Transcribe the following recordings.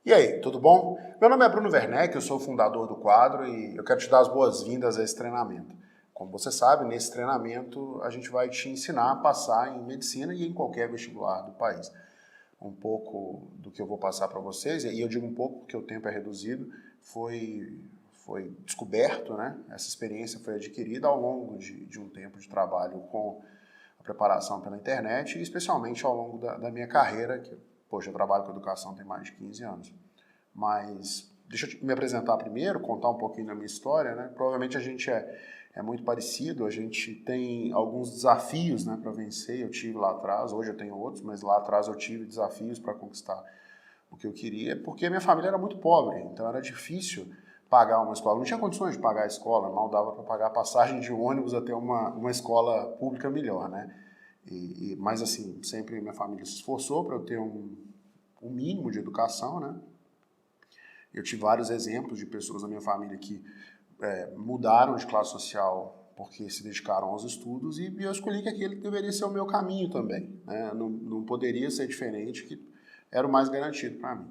E aí, tudo bom? Meu nome é Bruno Werneck, eu sou o fundador do quadro e eu quero te dar as boas-vindas a esse treinamento. Como você sabe, nesse treinamento a gente vai te ensinar a passar em medicina e em qualquer vestibular do país. Um pouco do que eu vou passar para vocês, e eu digo um pouco porque o tempo é reduzido, foi descoberto, né? Essa experiência foi adquirida ao longo de um tempo de trabalho com a preparação pela internet e especialmente ao longo da minha carreira, que, poxa, eu trabalho com educação tem mais de 15 anos. Mas deixa eu me apresentar primeiro, contar um pouquinho da minha história, né? Provavelmente a gente é muito parecido, a gente tem alguns desafios, né, para vencer. Eu tive lá atrás, hoje eu tenho outros, mas lá atrás eu tive desafios para conquistar o que eu queria, porque minha família era muito pobre, então era difícil pagar uma escola. Não tinha condições de pagar a escola, mal dava para pagar a passagem de ônibus até uma escola pública melhor, né? Mas assim, sempre minha família se esforçou para eu ter um mínimo de educação, né? Eu tive vários exemplos de pessoas da minha família que mudaram de classe social porque se dedicaram aos estudos e eu escolhi que aquele deveria ser o meu caminho também, né? Não poderia ser diferente, que era o mais garantido para mim.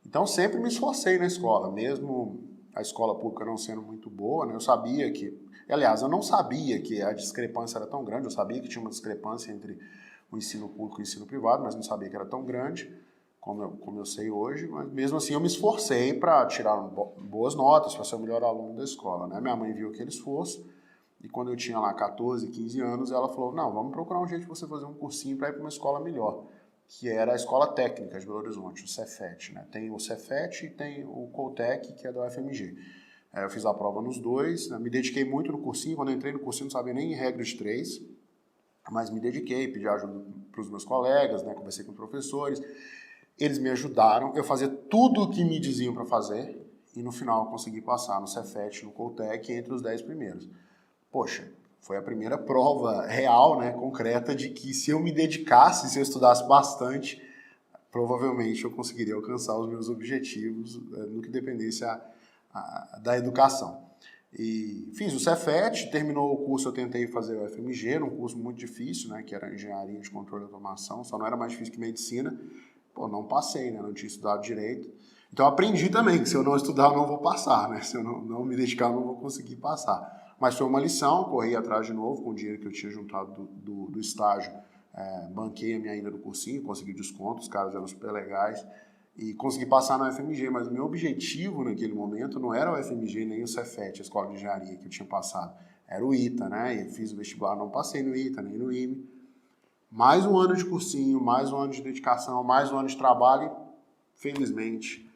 Então sempre me esforcei na escola, mesmo a escola pública não sendo muito boa, né? Eu sabia que, aliás, eu não sabia que a discrepância era tão grande, eu sabia que tinha uma discrepância entre o ensino público e o ensino privado, mas não sabia que era tão grande como eu sei hoje, mas mesmo assim eu me esforcei para tirar boas notas, para ser o melhor aluno da escola, né? Minha mãe viu aquele esforço e quando eu tinha lá 14, 15 anos, ela falou, não, vamos procurar um jeito de você fazer um cursinho para ir para uma escola melhor, que era a Escola Técnica de Belo Horizonte, o Cefet, né? Tem o Cefet e tem o Coltec, que é da UFMG. Eu fiz a prova nos dois, né? Me dediquei muito no cursinho, quando eu entrei no cursinho não sabia nem regra de 3, mas me dediquei, pedi ajuda para os meus colegas, né? Conversei com professores. Eles me ajudaram, eu fazia tudo o que me diziam para fazer e no final eu consegui passar no Cefet, no Coltec, entre os 10 primeiros. Poxa, foi a primeira prova real, né, concreta, de que se eu me dedicasse, se eu estudasse bastante, provavelmente eu conseguiria alcançar os meus objetivos no que dependesse da educação. E fiz o Cefet, terminou o curso, eu tentei fazer o FMG, era um curso muito difícil, né, que era Engenharia de Controle e Automação, só não era mais difícil que Medicina. Pô, não passei, né? Não tinha estudado direito. Então aprendi também que se eu não estudar eu não vou passar, né? Se eu não me dedicar eu não vou conseguir passar. Mas foi uma lição, corri atrás de novo com o dinheiro que eu tinha juntado do estágio. Banquei a minha ida do cursinho, consegui desconto, os caras eram super legais. E consegui passar na UFMG, mas o meu objetivo naquele momento não era o UFMG nem o Cefet, a Escola de Engenharia que eu tinha passado. Era o ITA, né? E fiz o vestibular, não passei no ITA, nem no IME. Mais um ano de cursinho, mais um ano de dedicação, mais um ano de trabalho e, felizmente,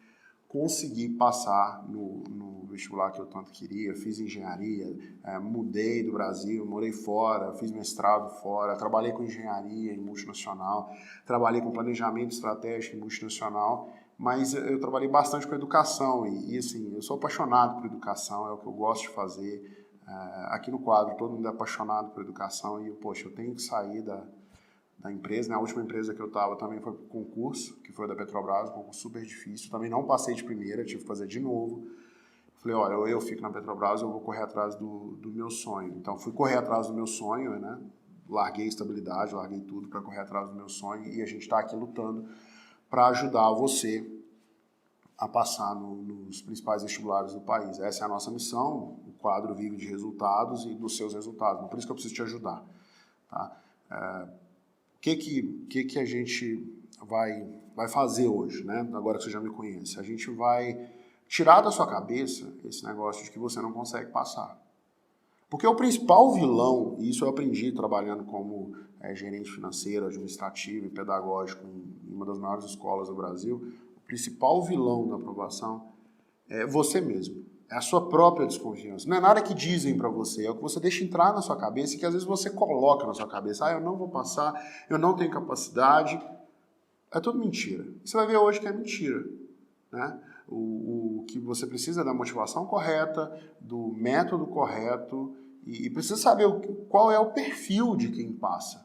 consegui passar no vestibular que eu tanto queria. Fiz engenharia, mudei do Brasil, morei fora, fiz mestrado fora, trabalhei com engenharia em multinacional, trabalhei com planejamento estratégico em multinacional, mas eu trabalhei bastante com educação e assim, eu sou apaixonado por educação, é o que eu gosto de fazer. Aqui no quadro, todo mundo é apaixonado por educação e, poxa, eu tenho que sair da empresa, né? A última empresa que eu estava também foi concurso, que foi da Petrobras, um concurso super difícil, também não passei de primeira, tive que fazer de novo. Falei, olha, ou eu fico na Petrobras, eu vou correr atrás do meu sonho. Então fui correr atrás do meu sonho, né? Larguei estabilidade, larguei tudo para correr atrás do meu sonho e a gente está aqui lutando para ajudar você a passar nos principais vestibulares do país. Essa é a nossa missão, o quadro vive de resultados e dos seus resultados, por isso que eu preciso te ajudar, tá? O que a gente vai fazer hoje, né? Agora que você já me conhece? A gente vai tirar da sua cabeça esse negócio de que você não consegue passar. Porque o principal vilão, e isso eu aprendi trabalhando como gerente financeiro, administrativo e pedagógico em uma das maiores escolas do Brasil, o principal vilão da aprovação é você mesmo. É a sua própria desconfiança. Não é nada que dizem para você, é o que você deixa entrar na sua cabeça e que às vezes você coloca na sua cabeça. Eu não vou passar, eu não tenho capacidade. É tudo mentira. Você vai ver hoje que é mentira, né? O que você precisa é da motivação correta, do método correto e precisa saber qual é o perfil de quem passa.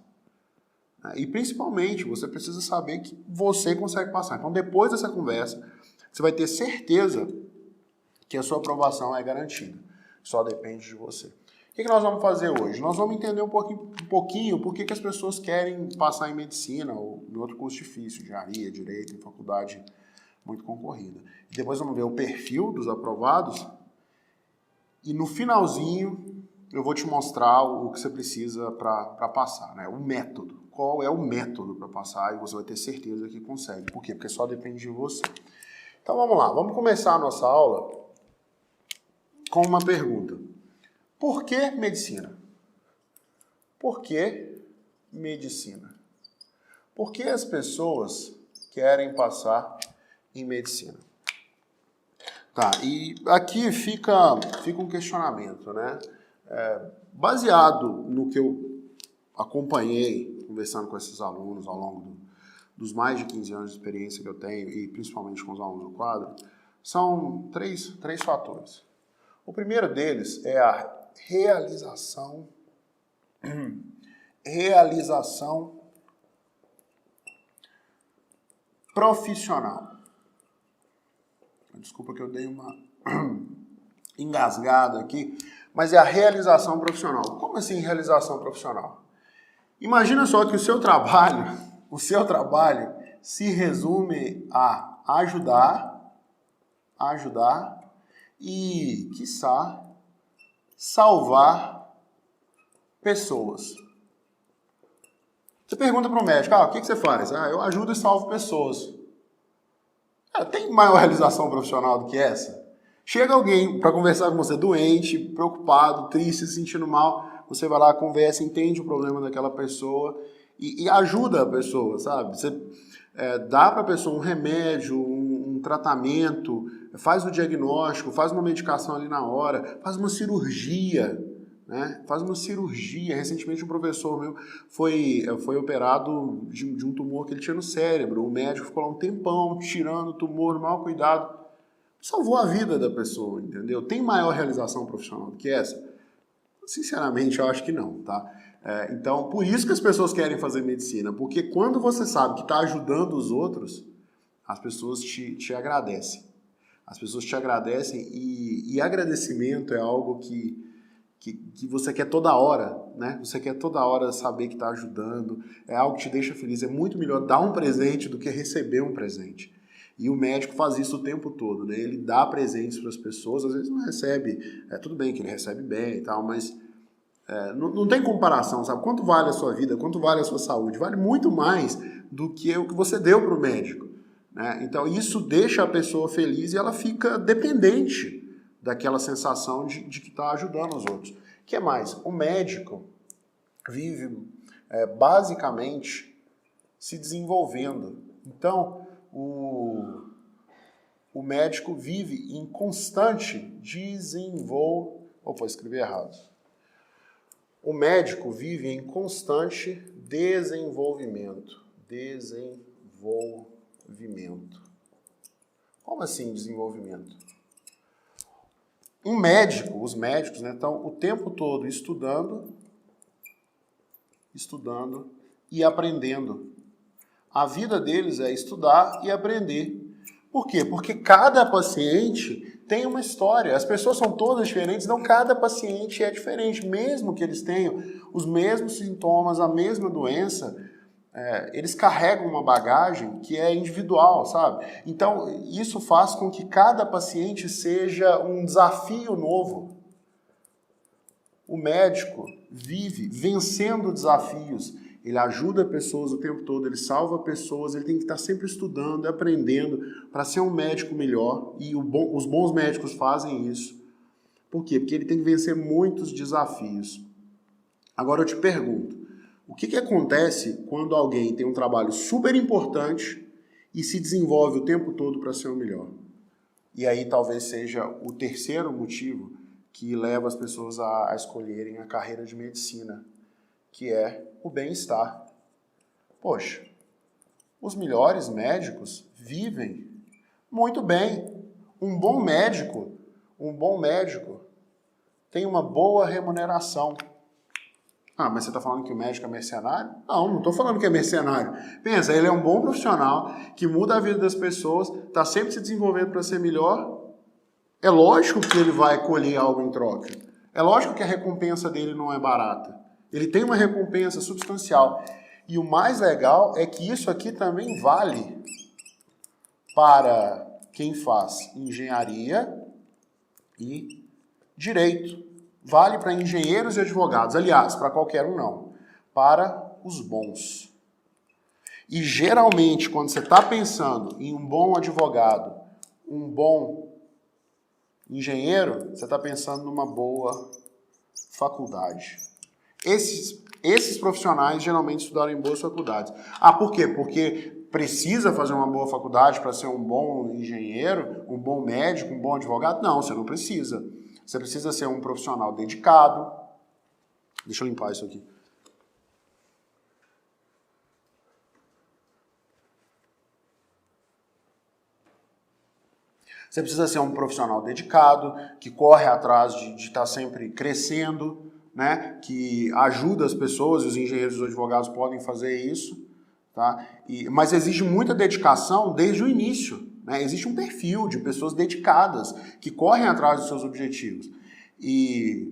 E principalmente, você precisa saber que você consegue passar. Então, depois dessa conversa, você vai ter certeza que a sua aprovação é garantida. Só depende de você. O que nós vamos fazer hoje? Nós vamos entender um pouquinho por que as pessoas querem passar em medicina ou em outro curso difícil, engenharia, direito, em faculdade muito concorrida. Depois vamos ver o perfil dos aprovados e no finalzinho eu vou te mostrar o que você precisa para passar, né? O método. Qual é o método para passar e você vai ter certeza que consegue. Por quê? Porque só depende de você. Então vamos lá, vamos começar a nossa aula com uma pergunta. Por que medicina? Por que medicina? Por que as pessoas querem passar em medicina? Tá, e aqui fica um questionamento, né? Baseado no que eu acompanhei, conversando com esses alunos ao longo dos mais de 15 anos de experiência que eu tenho, e principalmente com os alunos do quadro, são três fatores. O primeiro deles é a realização profissional. Desculpa que eu dei uma engasgada aqui, mas é a realização profissional. Como assim realização profissional? Imagina só que o seu trabalho se resume a ajudar e, quiçá, salvar pessoas. Você pergunta para o médico, o que você faz? Eu ajudo e salvo pessoas. Tem maior realização profissional do que essa? Chega alguém para conversar com você doente, preocupado, triste, se sentindo mal, você vai lá, conversa, entende o problema daquela pessoa e ajuda a pessoa, sabe? Você dá para a pessoa um remédio, um tratamento, faz o diagnóstico, faz uma medicação ali na hora, faz uma cirurgia, né? Faz uma cirurgia. Recentemente um professor meu foi operado de um tumor que ele tinha no cérebro. O médico ficou lá um tempão tirando o tumor, mal cuidado. Salvou a vida da pessoa, entendeu? Tem maior realização profissional do que essa? Sinceramente, eu acho que não, tá? Então, por isso que as pessoas querem fazer medicina, porque quando você sabe que está ajudando os outros, as pessoas te agradecem. As pessoas te agradecem e agradecimento é algo que você quer toda hora, né? Você quer toda hora saber que está ajudando, é algo que te deixa feliz. É muito melhor dar um presente do que receber um presente. E o médico faz isso o tempo todo, né? Ele dá presentes para as pessoas, às vezes não recebe, tudo bem que ele recebe bem e tal, mas não tem comparação, sabe? Quanto vale a sua vida, quanto vale a sua saúde? Vale muito mais do que o que você deu para o médico, né? Então isso deixa a pessoa feliz e ela fica dependente daquela sensação de que está ajudando os outros. O que mais? O médico vive basicamente se desenvolvendo. Então, o médico vive em constante desenvolvimento. Opa, escrevi errado. O médico vive em constante desenvolvimento. Desenvolvimento. Como assim desenvolvimento? Os médicos, né, estão o tempo todo estudando e aprendendo. A vida deles é estudar e aprender. Por quê? Porque cada paciente tem uma história. As pessoas são todas diferentes, então cada paciente é diferente. Mesmo que eles tenham os mesmos sintomas, a mesma doença, eles carregam uma bagagem que é individual, sabe? Então, isso faz com que cada paciente seja um desafio novo. O médico vive vencendo desafios. Ele ajuda pessoas o tempo todo, ele salva pessoas, ele tem que estar sempre estudando, aprendendo para ser um médico melhor. E os bons médicos fazem isso. Por quê? Porque ele tem que vencer muitos desafios. Agora eu te pergunto, o que acontece quando alguém tem um trabalho super importante e se desenvolve o tempo todo para ser o melhor? E aí talvez seja o terceiro motivo que leva as pessoas a escolherem a carreira de medicina, que é o bem-estar. Poxa, os melhores médicos vivem muito bem. Um bom médico tem uma boa remuneração. Mas você está falando que o médico é mercenário? Não estou falando que é mercenário. Pensa, ele é um bom profissional que muda a vida das pessoas, está sempre se desenvolvendo para ser melhor. É lógico que ele vai colher algo em troca. É lógico que a recompensa dele não é barata. Ele tem uma recompensa substancial. E o mais legal é que isso aqui também vale para quem faz engenharia e direito. Vale para engenheiros e advogados. Aliás, para qualquer um não. Para os bons. E geralmente, quando você está pensando em um bom advogado, um bom engenheiro, você está pensando numa boa faculdade. Esses profissionais geralmente estudaram em boas faculdades. Ah, por quê? Porque precisa fazer uma boa faculdade para ser um bom engenheiro, um bom médico, um bom advogado? Não, você não precisa. Você precisa ser um profissional dedicado. Deixa eu limpar isso aqui. Você precisa ser um profissional dedicado, que corre atrás de estar sempre crescendo, né? Que ajuda as pessoas, e os engenheiros e os advogados podem fazer isso. Tá? Mas exige muita dedicação desde o início. Né? Existe um perfil de pessoas dedicadas, que correm atrás dos seus objetivos. E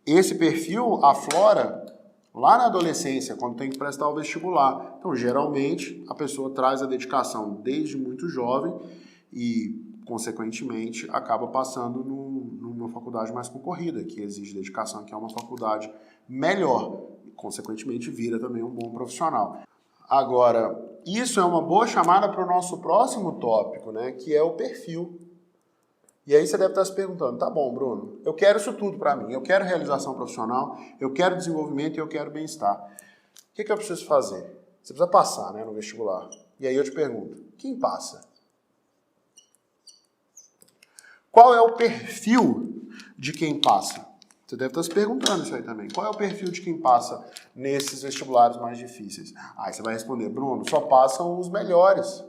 esse perfil aflora lá na adolescência, quando tem que prestar o vestibular. Então, geralmente, a pessoa traz a dedicação desde muito jovem e consequentemente, acaba passando numa faculdade mais concorrida, que exige dedicação, que é uma faculdade melhor. E, consequentemente, vira também um bom profissional. Agora, isso é uma boa chamada para o nosso próximo tópico, né, que é o perfil. E aí você deve estar se perguntando, tá bom, Bruno, eu quero isso tudo para mim. Eu quero realização profissional, eu quero desenvolvimento e eu quero bem-estar. O que eu preciso fazer? Você precisa passar, né, no vestibular. E aí eu te pergunto, quem passa? Qual é o perfil de quem passa? Você deve estar se perguntando isso aí também. Qual é o perfil de quem passa nesses vestibulares mais difíceis? Aí você vai responder, Bruno, só passam os melhores.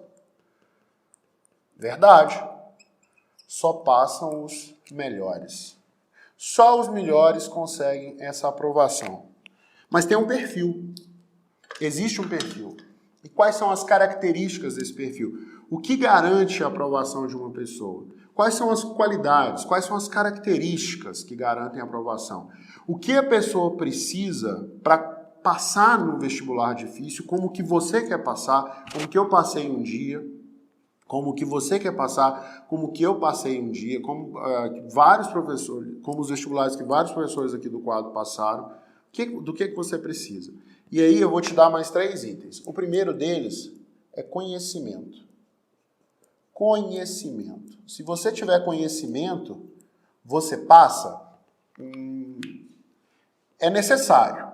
Verdade. Só passam os melhores. Só os melhores conseguem essa aprovação. Mas tem um perfil. Existe um perfil. E quais são as características desse perfil? O que garante a aprovação de uma pessoa? Quais são as qualidades, quais são as características que garantem a aprovação? O que a pessoa precisa para passar no vestibular difícil, como que você quer passar, como que eu passei um dia, como que você quer passar, como que eu passei um dia, como vários professores, como os vestibulares que vários professores aqui do quadro passaram, do que você precisa. E aí eu vou te dar mais 3 itens. O primeiro deles é conhecimento. Conhecimento. Se você tiver conhecimento, você passa. É necessário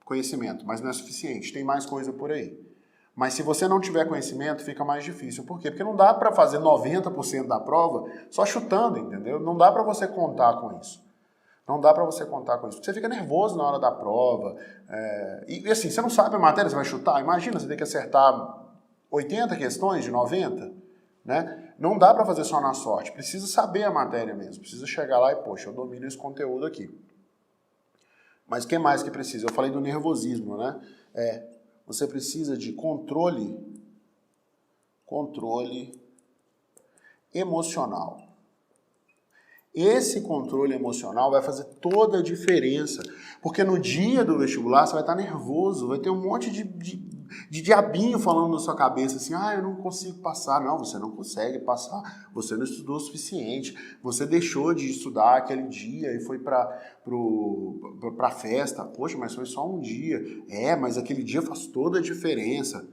conhecimento, mas não é suficiente. Tem mais coisa por aí. Mas se você não tiver conhecimento, fica mais difícil. Por quê? Porque não dá para fazer 90% da prova só chutando, entendeu? Não dá para você contar com isso. Não dá para você contar com isso. Você fica nervoso na hora da prova. E assim, você não sabe a matéria, você vai chutar. Imagina, você tem que acertar 80 questões de 90. Né? Não dá para fazer só na sorte, precisa saber a matéria mesmo, precisa chegar lá e, poxa, eu domino esse conteúdo aqui. Mas o que mais que precisa? Eu falei do nervosismo, né? Você precisa de controle emocional. Esse controle emocional vai fazer toda a diferença, porque no dia do vestibular você vai estar nervoso, vai ter um monte de diabinho falando na sua cabeça assim, eu não consigo passar. Não, você não consegue passar, você não estudou o suficiente, você deixou de estudar aquele dia e foi para a festa. Poxa, mas foi só um dia. Mas aquele dia faz toda a diferença.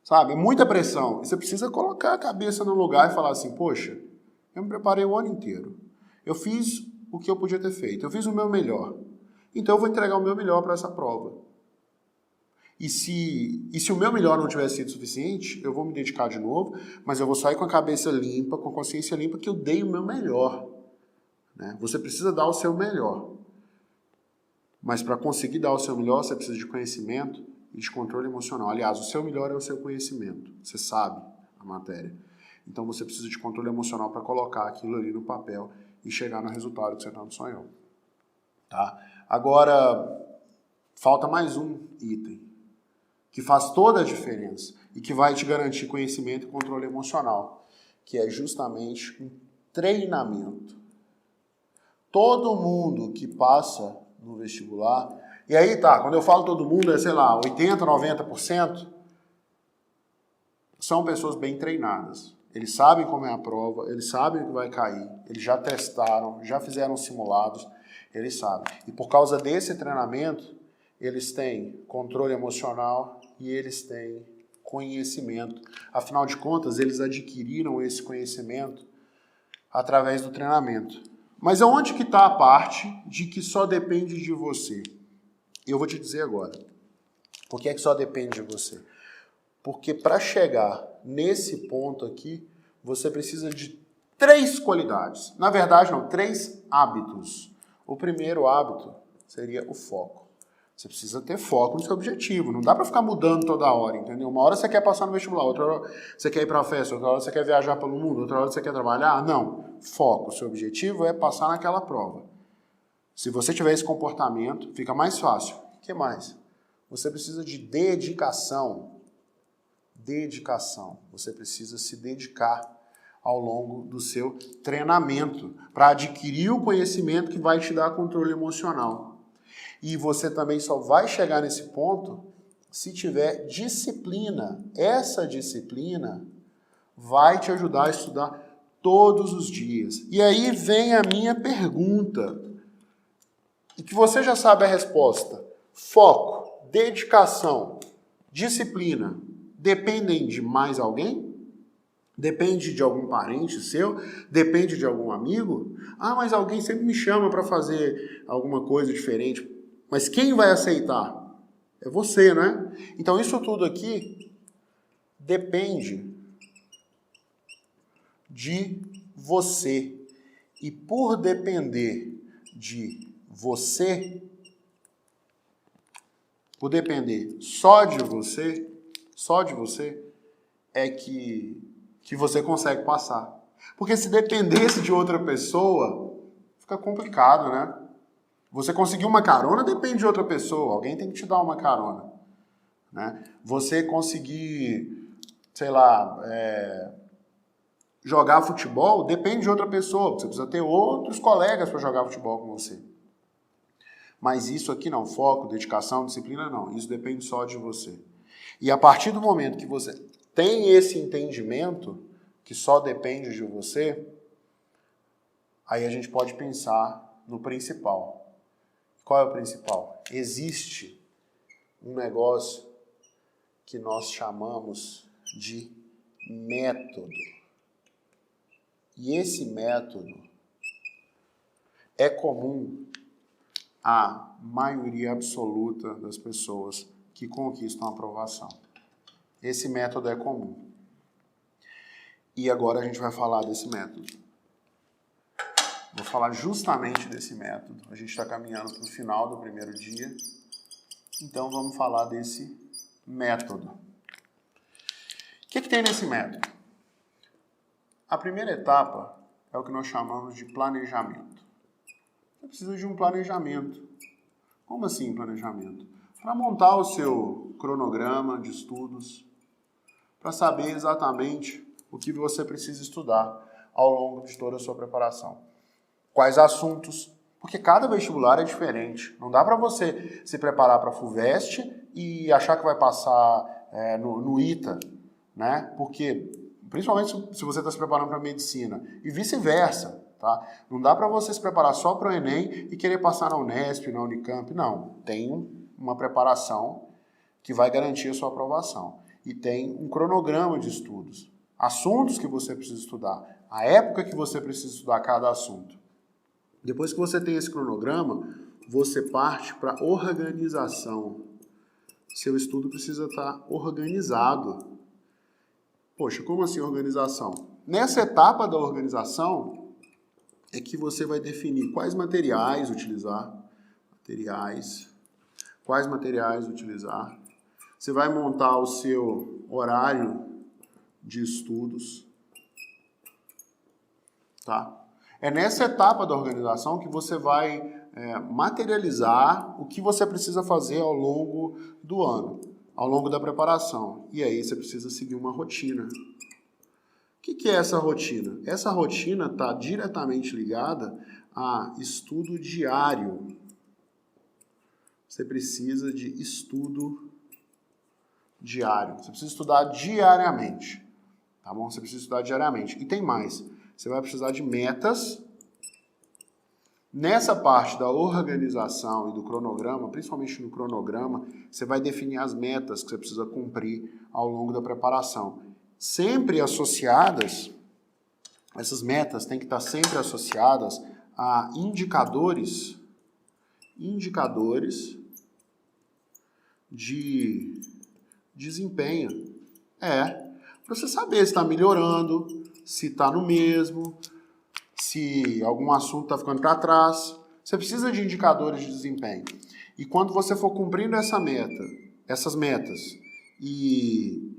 Sabe, é muita pressão. Você precisa colocar a cabeça no lugar e falar assim, poxa, eu me preparei o ano inteiro. Eu fiz o que eu podia ter feito, eu fiz o meu melhor. Então eu vou entregar o meu melhor para essa prova. E se o meu melhor não tivesse sido suficiente, eu vou me dedicar de novo, mas eu vou sair com a cabeça limpa, com a consciência limpa, que eu dei o meu melhor. Né? Você precisa dar o seu melhor. Mas para conseguir dar o seu melhor, você precisa de conhecimento e de controle emocional. Aliás, o seu melhor é o seu conhecimento. Você sabe a matéria. Então você precisa de controle emocional para colocar aquilo ali no papel e chegar no resultado que você tanto sonhou. Tá? Agora, falta mais um item que faz toda a diferença e que vai te garantir conhecimento e controle emocional, que é justamente um treinamento. Todo mundo que passa no vestibular, e aí tá, quando eu falo todo mundo, sei lá, 80%, 90%, são pessoas bem treinadas. eles sabem como é a prova, eles sabem o que vai cair, eles já testaram, já fizeram simulados, eles sabem. E por causa desse treinamento, eles têm controle emocional e eles têm conhecimento. Afinal de contas, eles adquiriram esse conhecimento através do treinamento. Mas aonde que está a parte de que só depende de você? Eu vou te dizer agora. Por que é que só depende de você? Porque para chegar nesse ponto aqui, você precisa de 3 qualidades. Na verdade, não, 3 hábitos. O primeiro hábito seria o foco. Você precisa ter foco no seu objetivo. Não dá para ficar mudando toda hora, entendeu? Uma hora você quer passar no vestibular, outra hora você quer ir para a festa, outra hora você quer viajar pelo mundo, outra hora você quer trabalhar. Não. Foco. O seu objetivo é passar naquela prova. Se você tiver esse comportamento, fica mais fácil. O que mais? Você precisa de dedicação. Dedicação. Você precisa se dedicar ao longo do seu treinamento para adquirir o conhecimento que vai te dar controle emocional. E você também só vai chegar nesse ponto se tiver disciplina. Essa disciplina vai te ajudar a estudar todos os dias. E aí vem a minha pergunta, e que você já sabe a resposta. Foco, dedicação, disciplina, dependem de mais alguém? Depende de algum parente seu? Depende de algum amigo? Ah, mas alguém sempre me chama para fazer alguma coisa diferente. Mas quem vai aceitar? É você, né? Então isso tudo aqui depende de você. E por depender de você, por depender só de você, é que você consegue passar. Porque se dependesse de outra pessoa, fica complicado, né? Você conseguir uma carona depende de outra pessoa, alguém tem que te dar uma carona, né? Você conseguir, sei lá, jogar futebol depende de outra pessoa, você precisa ter outros colegas para jogar futebol com você. Mas isso aqui não, foco, dedicação, disciplina não, isso depende só de você. E a partir do momento que você tem esse entendimento, que só depende de você, aí a gente pode pensar no principal. Qual é o principal? Existe um negócio que nós chamamos de método. E esse método é comum à maioria absoluta das pessoas que conquistam a aprovação. Esse método é comum. E agora a gente vai falar desse método. Vou falar justamente desse método. A gente está caminhando para o final do primeiro dia. Então vamos falar desse método. O que tem nesse método? A primeira etapa é o que nós chamamos de planejamento. Você precisa de um planejamento. Como assim planejamento? Para montar o seu cronograma de estudos, para saber exatamente o que você precisa estudar ao longo de toda a sua preparação. Quais assuntos, porque cada vestibular é diferente. Não dá para você se preparar para a FUVEST e achar que vai passar no ITA, né? Porque, principalmente se você está se preparando para medicina, e vice-versa, tá? Não dá para você se preparar só para o Enem e querer passar na Unesp, na Unicamp, não. Tem uma preparação que vai garantir a sua aprovação. E tem um cronograma de estudos, assuntos que você precisa estudar, a época que você precisa estudar cada assunto. Depois que você tem esse cronograma, você parte para a organização. Seu estudo precisa estar organizado. Poxa, como assim organização? Nessa etapa da organização é que você vai definir quais materiais utilizar. Quais materiais utilizar. Você vai montar o seu horário de estudos. Tá? É nessa etapa da organização que você vai materializar o que você precisa fazer ao longo do ano, ao longo da preparação. E aí você precisa seguir uma rotina. O que é essa rotina? Essa rotina está diretamente ligada a estudo diário. Você precisa de estudo diário. Você precisa estudar diariamente. tá bom? Você precisa estudar diariamente. E tem mais, você vai precisar de metas. Nessa parte da organização e do cronograma, principalmente no cronograma, você vai definir as metas que você precisa cumprir ao longo da preparação. Sempre associadas, essas metas têm que estar sempre associadas a indicadores de desempenho. Para você saber se está melhorando, se está no mesmo, se algum assunto está ficando para trás. Você precisa de indicadores de desempenho. E quando você for cumprindo essas metas e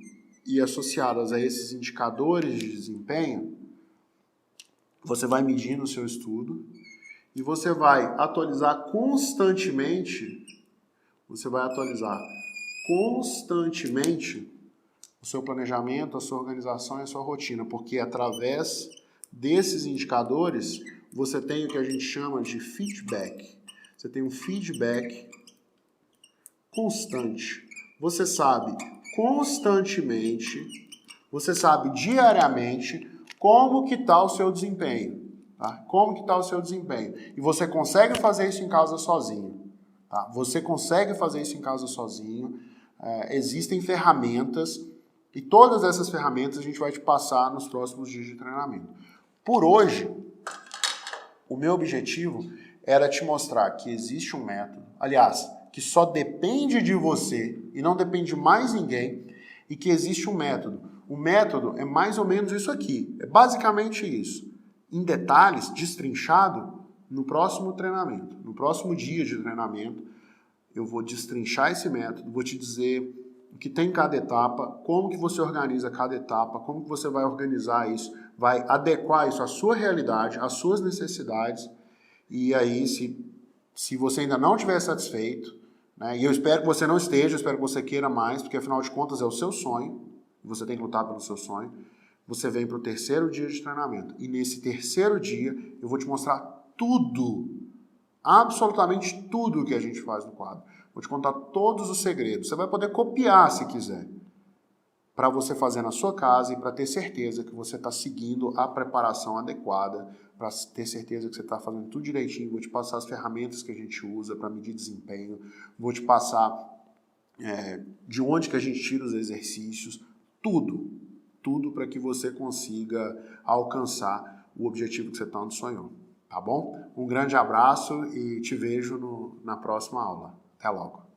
associadas a esses indicadores de desempenho, você vai medindo o seu estudo e você vai atualizar constantemente, o seu planejamento, a sua organização e a sua rotina, porque através desses indicadores você tem o que a gente chama de feedback. Você tem um feedback constante. Você sabe constantemente, você sabe diariamente como que está o seu desempenho. Tá? Como que está o seu desempenho. E você consegue fazer isso em casa sozinho. Tá? Você consegue fazer isso em casa sozinho. Existem ferramentas e todas essas ferramentas a gente vai te passar nos próximos dias de treinamento. Por hoje, o meu objetivo era te mostrar que existe um método, aliás, que só depende de você e não depende de mais ninguém, e que existe um método. O método é mais ou menos isso aqui, é basicamente isso. Em detalhes, destrinchado, no próximo treinamento, no próximo dia de treinamento, eu vou destrinchar esse método, vou te dizer o que tem em cada etapa, como que você organiza cada etapa, como que você vai organizar isso, vai adequar isso à sua realidade, às suas necessidades, e aí se você ainda não estiver satisfeito, né, e eu espero que você não esteja, eu espero que você queira mais, porque afinal de contas é o seu sonho, você tem que lutar pelo seu sonho, você vem para o terceiro dia de treinamento, e nesse terceiro dia eu vou te mostrar tudo, absolutamente tudo o que a gente faz no quadro. Vou te contar todos os segredos. Você vai poder copiar se quiser, para você fazer na sua casa e para ter certeza que você está seguindo a preparação adequada, para ter certeza que você está fazendo tudo direitinho. Vou te passar as ferramentas que a gente usa para medir desempenho, vou te passar de onde que a gente tira os exercícios, tudo para que você consiga alcançar o objetivo que você tanto sonhou. Tá bom? Um grande abraço e te vejo na próxima aula. Até logo.